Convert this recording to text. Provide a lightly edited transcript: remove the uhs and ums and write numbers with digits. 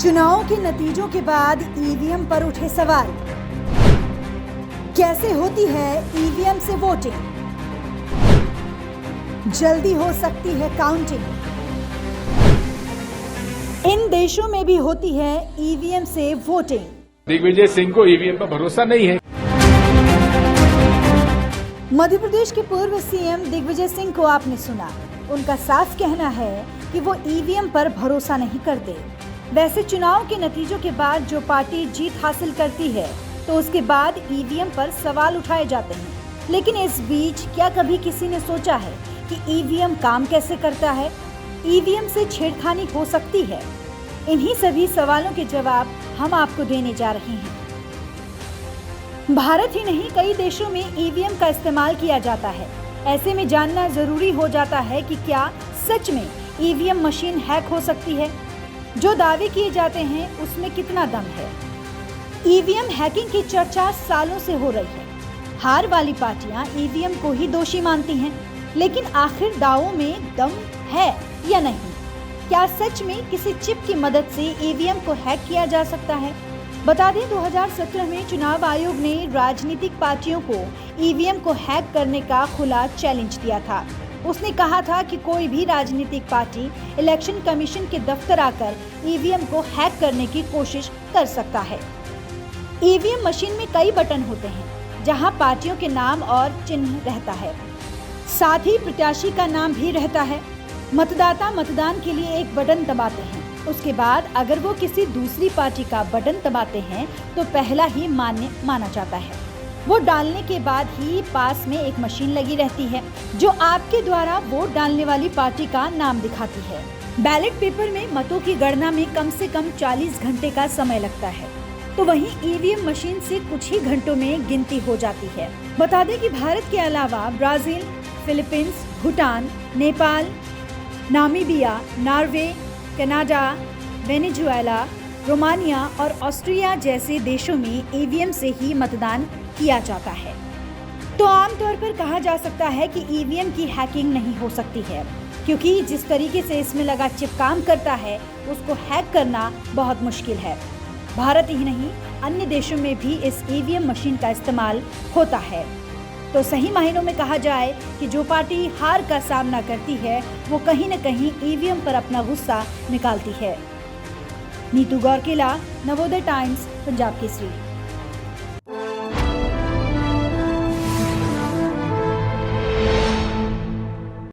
चुनाव के नतीजों के बाद ईवीएम पर उठे सवाल। कैसे होती है ईवीएम से वोटिंग? जल्दी हो सकती है काउंटिंग। इन देशों में भी होती है ईवीएम से वोटिंग। दिग्विजय सिंह को ईवीएम पर भरोसा नहीं है। मध्य प्रदेश के पूर्व सीएम दिग्विजय सिंह को आपने सुना। उनका साफ कहना है कि वो ईवीएम पर भरोसा नहीं करते। वैसे चुनाव के नतीजों के बाद जो पार्टी जीत हासिल करती है तो उसके बाद ईवीएम पर सवाल उठाए जाते हैं। लेकिन इस बीच क्या कभी किसी ने सोचा है कि ईवीएम काम कैसे करता है? ईवीएम से छेड़खानी हो सकती है? इन्हीं सभी सवालों के जवाब हम आपको देने जा रहे हैं। भारत ही नहीं, कई देशों में ईवीएम का इस्तेमाल किया जाता है। ऐसे में जानना जरूरी हो जाता है कि क्या सच में ईवीएम मशीन हैक हो सकती है? जो दावे किए जाते हैं उसमें कितना दम है? ईवीएम हैकिंग की चर्चा सालों से हो रही है। हार वाली पार्टियां ईवीएम को ही दोषी मानती हैं, लेकिन आखिर दावों में दम है या नहीं? क्या सच में किसी चिप की मदद से ईवीएम को हैक किया जा सकता है? बता दें, 2017 में चुनाव आयोग ने राजनीतिक पार्टियों को ईवीएम को हैक करने का खुला चैलेंज दिया था। उसने कहा था कि कोई भी राजनीतिक पार्टी इलेक्शन कमीशन के दफ्तर आकर ईवीएम को हैक करने की कोशिश कर सकता है। ईवीएम मशीन में कई बटन होते हैं जहां पार्टियों के नाम और चिन्ह रहता है। साथ ही प्रत्याशी का नाम भी रहता है। मतदाता मतदान के लिए एक बटन दबाते हैं। उसके बाद अगर वो किसी दूसरी पार्टी का बटन दबाते हैं तो पहला ही मान्य माना जाता है। वोट डालने के बाद ही पास में एक मशीन लगी रहती है जो आपके द्वारा वोट डालने वाली पार्टी का नाम दिखाती है। बैलेट पेपर में मतों की गणना में कम से कम 40 घंटे का समय लगता है, तो वहीं ईवीएम मशीन से कुछ ही घंटों में गिनती हो जाती है। बता दें कि भारत के अलावा Brazil, Philippines, Bhutan, Nepal, Namibia, Norway, Canada, Venezuela, Romania और ऑस्ट्रिया जैसे देशों में ईवीएम से ही मतदान किया जाता है। तो आमतौर पर कहा जा सकता है कि ईवीएम की हैकिंग नहीं हो सकती है, क्योंकि जिस तरीके से इसमें लगा चिप काम करता है उसको हैक करना बहुत मुश्किल है। भारत ही नहीं, अन्य देशों में भी इस ईवीएम मशीन का इस्तेमाल होता है। तो सही मायनों में कहा जाए कि जो पार्टी हार का सामना करती है वो कहीं न कहीं ईवीएम पर अपना गुस्सा निकालती है। नीतू गौरकिला, नवोदय टाइम्स, पंजाब केसरी।